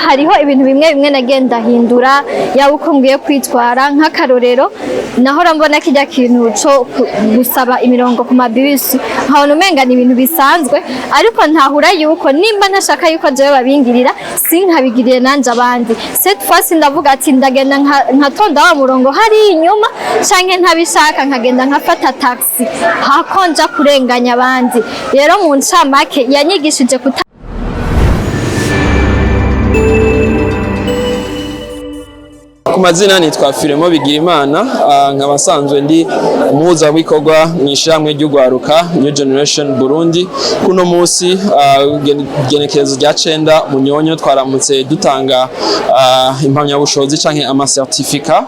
hariho ibintu bimwe nagenda hindura yaba uko ngiye kwitwara nk'akarorero nahora mbona kijya kintu cyo gusaba imirongo ku mabisi nkabona umenga ni ibintu bisanzwe ariko ntahura yuko nimba ntashaka yuko jewe babingirira sinkabigiriye nanje abandi cette fois ndavuga ati ndagenda nkatonda wa murongo hari inyuma canke ntabishaka nkagenda nkafata taxi hakonja kurenganya abandi rero mu ncamake yanyigishije ku mazina nitwa Firemo Bigirimana nkabasanzwe ndi umuhuza w'ikorwa mw'ishamwe ry'ugwaruka New Generation Burundi kuno munsi genekerezo rya 9 munyonyo twaramutse dutanga impamyabushobozi canke ama CERTIFICAT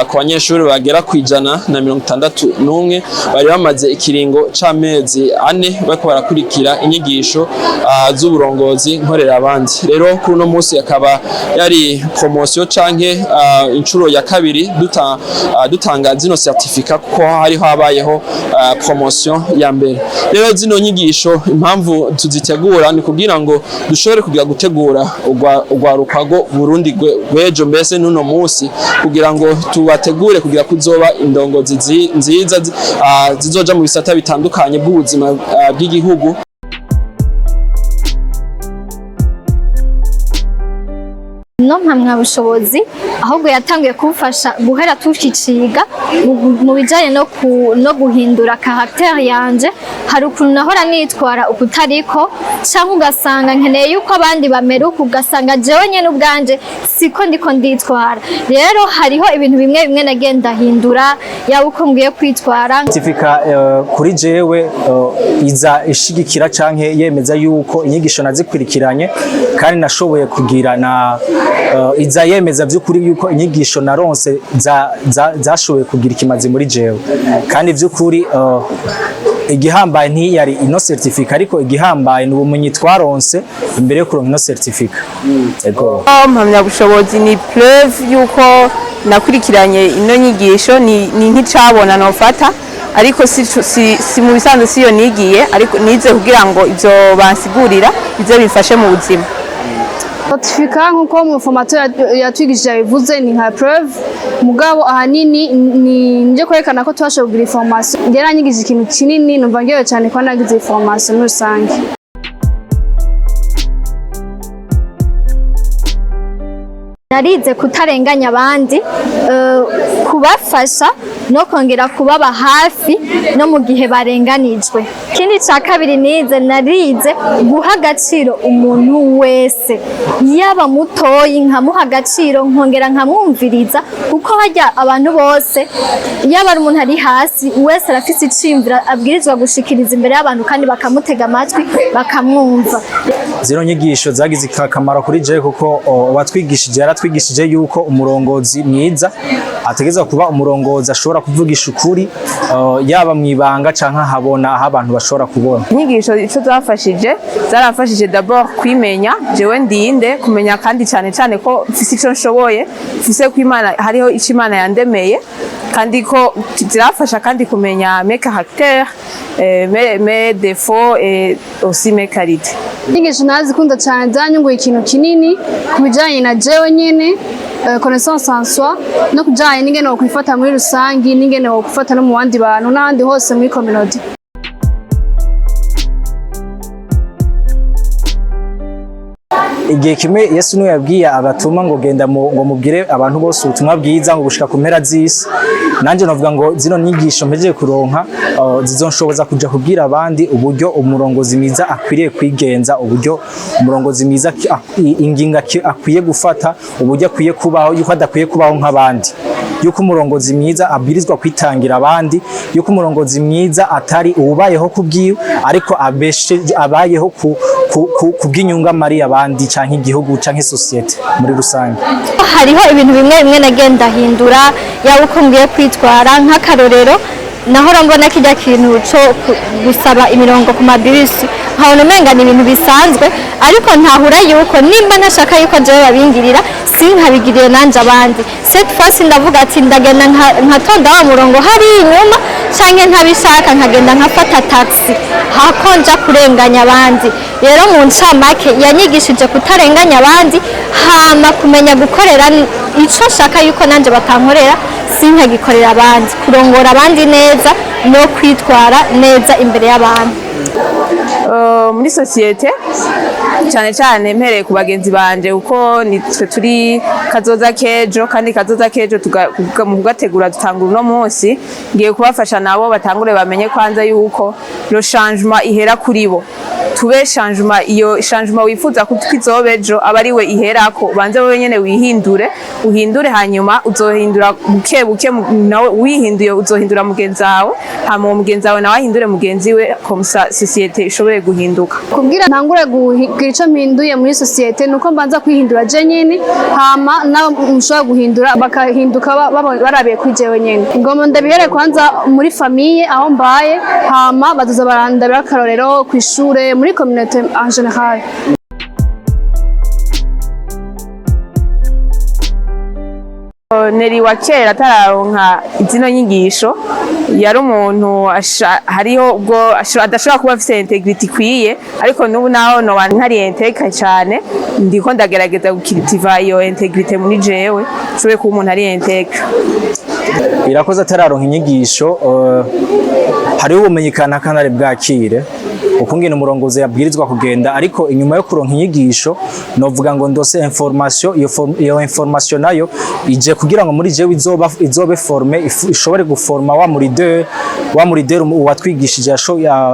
ku banyeshuri bagera kwijana na 61 bari bamaze ikiringo c'amezi 4 bariko barakurikira inyigisho z'uburongozi nkorera abandi rero kuno munsi akaba yari promotion canke inshuro ya kabiri dutanga zino certificat kuko hariho habayeho promotion ya mbere rero zino nyigisho impamvu tuzitegura ni kugira ngo dushobore kugira gutegura ugwaruka go Burundi gwejo mbese nuno munsi kugira ngo tubategure kugira kuzoba indongozi nziza zizoja mu bisata bitandukanye bw'ubuzima bw'igihugu. No mpamyabushobozi ahubwo yatangiye kumfasha guhera tushiciga mu bijanye no guhindura caractère yanje hari ukuntu nahora nitwara ukutariko cyangwa ugasanga nkeneye yuko abandi bameruka ugasanga jewe nyene ubwanje siko ndiko nditwara rero hariho ibintu bimwe nagenda hindura yaba uko ngiye kwitwara certificat kuri jewe iza ishigikira canke yemeza yuko inyigisho nazikurikiranye kandi nashoboye kugira na iza yemeza by'ukuri yuko inyigisho naronse zashoboye kugira ikimazi muri jewe kandi by'ukuri igihambaye ntiyari ino certificat ariko igihambaye n'ubumenyi twaronse imbere yo kuronka ino certificat ego mpamyabushobozi ni preuve yuko nakurikiranye ino nyigisho ni nk'icabona nofata ariko si mu bisanzwe siyo nigiye ariko nize kugira ngo ivyo bansigurira bize bifashe mu buzima. Certificat nkuko mu formateur yatwigishije bivuze ni nka preuve mugabo ahanini ni nje kwerekana ko twashoboye kugira information ngera nyigije ikintu kinini numva ngewe cyane ko nagize information muri rusange. Narize kutarenganya abandi kubafasha no kongera kubaba hafi no mu gihe barenganijwe. Kindi ca kabiri nize narize guha agaciro umuntu wese yaba mutoyi nkamuha agaciro nkongera nkamwumviriza kuko hajya abantu bose yaba ari umuntu ari hasi wese arafise icimvira abwirizwa gushikiriza imbere y'abantu kandi bakamutega amatwi bakamwumva. Zino nyigisho zagize akamaro kuri je kuko watwigishije yaratwigishije yuko umurongozi mwiza ategeza kuba umurongozi ashobora kuvugisha ukuri yaba mwibanga canka habona aho abantu bashobora kubona. Inyigisho ico zarafashije d'abord kwimenya jewe ndinde kumenya kandi cyane ko mfise ico nshoboye mfise kwimana hariho ico Imana yandemeye kandi ko zirafasha kandi kumenya mes caractères mes défauts et aussi mes qualités. Inyigisho nazikunda cyane zanyunguye ikintu kinini kubijanye na jewe nyene connaissance en soi no kujanye n'ingene wo kwifata muri rusangi n'ingene wo kwifata no mu bandi bantu n'ahandi hose muri community. Igihe kimwe Yesu niwe yabwiye abatuma ngo genda ngo mubwire abantu bose ubutumwa bwiza ngo gushika ku mpera z'isi nanje novuga ngo zino nyigisho mpejeje kuronka zizonshoboza kuja kubwira abandi uburyo umurongozi mwiza akwiriye kwigenza uburyo umurongozi mwiza inginga akwiye gufata uburyo akwiye kubaho yuko adakwiye kubaho nk'abandi yuko umurongozi mwiza abwirizwa kwitangira abandi yuko umurongozi mwiza atari ubayeho kubwiwe ariko abayeho kubw'inyunga mari abandi canke igihugu canke societe muri rusange. Hariho ibintu bimwe nagenda hindura yaba uko ngiye kwitwara nk'akarorero nahora mbona kijya kintu cyo gusaba imirongo ku mabisi nkabona umenga ni ibintu bisanzwe ariko ntahura yuko nimba ntashaka yuko jewe babingirira sinkabigiriye nanje abandi cette fois ndavuga ati ndagenda nkatonda wa murongo hari inyuma canke ntabishaka nkagenda nkafata taxi hakonja kurenganya abandi. Rero mu ncamake yanyigishije kutarenganya abandi, hama kumenya gukorera ico nshaka yuko nanje batankorera sinkagikorera abandi, kurongora abandi neza no kwitwara neza imbere y'abantu. Muri societe cyane cyane mpereye ku bagenzi banje uko nitwe turi kazoza kejo, kandi kazoza kejo mu kugategura dutangura uno munsi, ngiye kubafasha nabo batangure bamenye kwanza yuko le changement ihera kuri bo, tube changement, iyo changement wifuza kutwizobe ejo aba ari we iherako, banze wowe nyene uhindure hanyuma uzohindura buke buke, nawe wihinduye uzohindura mugenzi wawe, hama mugenzi wawe nawe ahindure mugenzi we, komsa societe ishobore guhinduka. Kubwira ntangure kugira ico mpinduye muri societe nuko mbanza kwihindura je nyene, hama nabo mushobora guhindura bakahinduka barabiye kuri jewe nyene. Ngomba ndabihere kwanza muri famille aho mbaye, hama bazoza barandabira akarorero kw'ishure, muri communauté en général. Neri wa kera atararonka izino nyigisho yari umuntu hariho ubwo adashobora kuba afite integrity ikwiye, ariko n'ubu naho noba ntari integre cyane, ndiko ndagerageza gukiritiva iyo integrity muri jewe nshobore kuba umuntu ari integre. Irakoze atararonka inyigisho, hariho ubumenyi kanakana bwakire ukungene umurongozi yabwirizwa kugenda, ariko inyuma yo kuronka inyigisho novuga ngo ndose information, iyo information nayo ije kugira ngo muri jewe izobe forme, ishobore guforma wa murideri uwatwigishije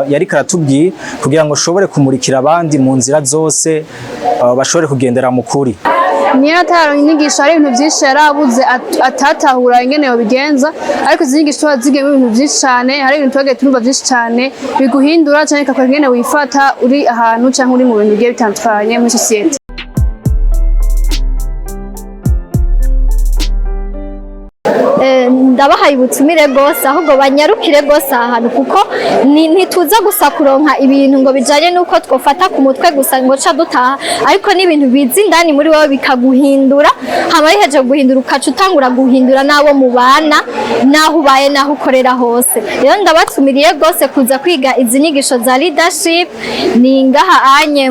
yari karatubwiye, kugira ngo ushobore kumurikira abandi mu nzira zose bashobore kugendera mu kuri. Niyo atararonka inyigisho hari ibintu byinshi yarabuze atatahura ingene yobigenza, ariko izi nyigisho zigiyemo ibintu byinshi cyane, hari ibintu twagiye turumva byinshi cyane biguhindura cyane, kakora ingene wifata uri ahantu cyangwa uri mu bintu bigiye bitandukanye muri societe. Ndabahaye ubutumire bwose, ahubwo banyarukire bwose ahantu, kuko ntituza gusa kuronka ibintu ngo bijanye nuko twofata ku mutwe gusa ngo ca dutaha, ariko n'ibintu bizi indani muri wowe bikaguhindura, hama biheje guhindura ukaca utangura guhindura n'abo mubana, naho ubaye naho ukorera hose. Rero ndabatumiriye rwose kuza kwiga izi nyigisho za leadership, ni ngaha anye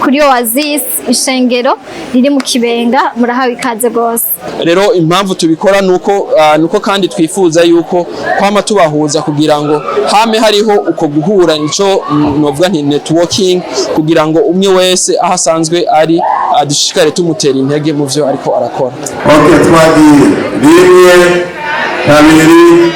kuri Oasis ishengero riri mu Kibenga, murahawe ikaze rwose. Rero impamvu tubikora nuko kandi twifuza yuko kwama tubahuza kugira ngo hame hariho uko guhura, nico novuga nti networking, kugira ngo umwe wese aho asanzwe ari dushikare tumutera intege mu vyo ariko arakora. Okay, twagiye rimwe kabiri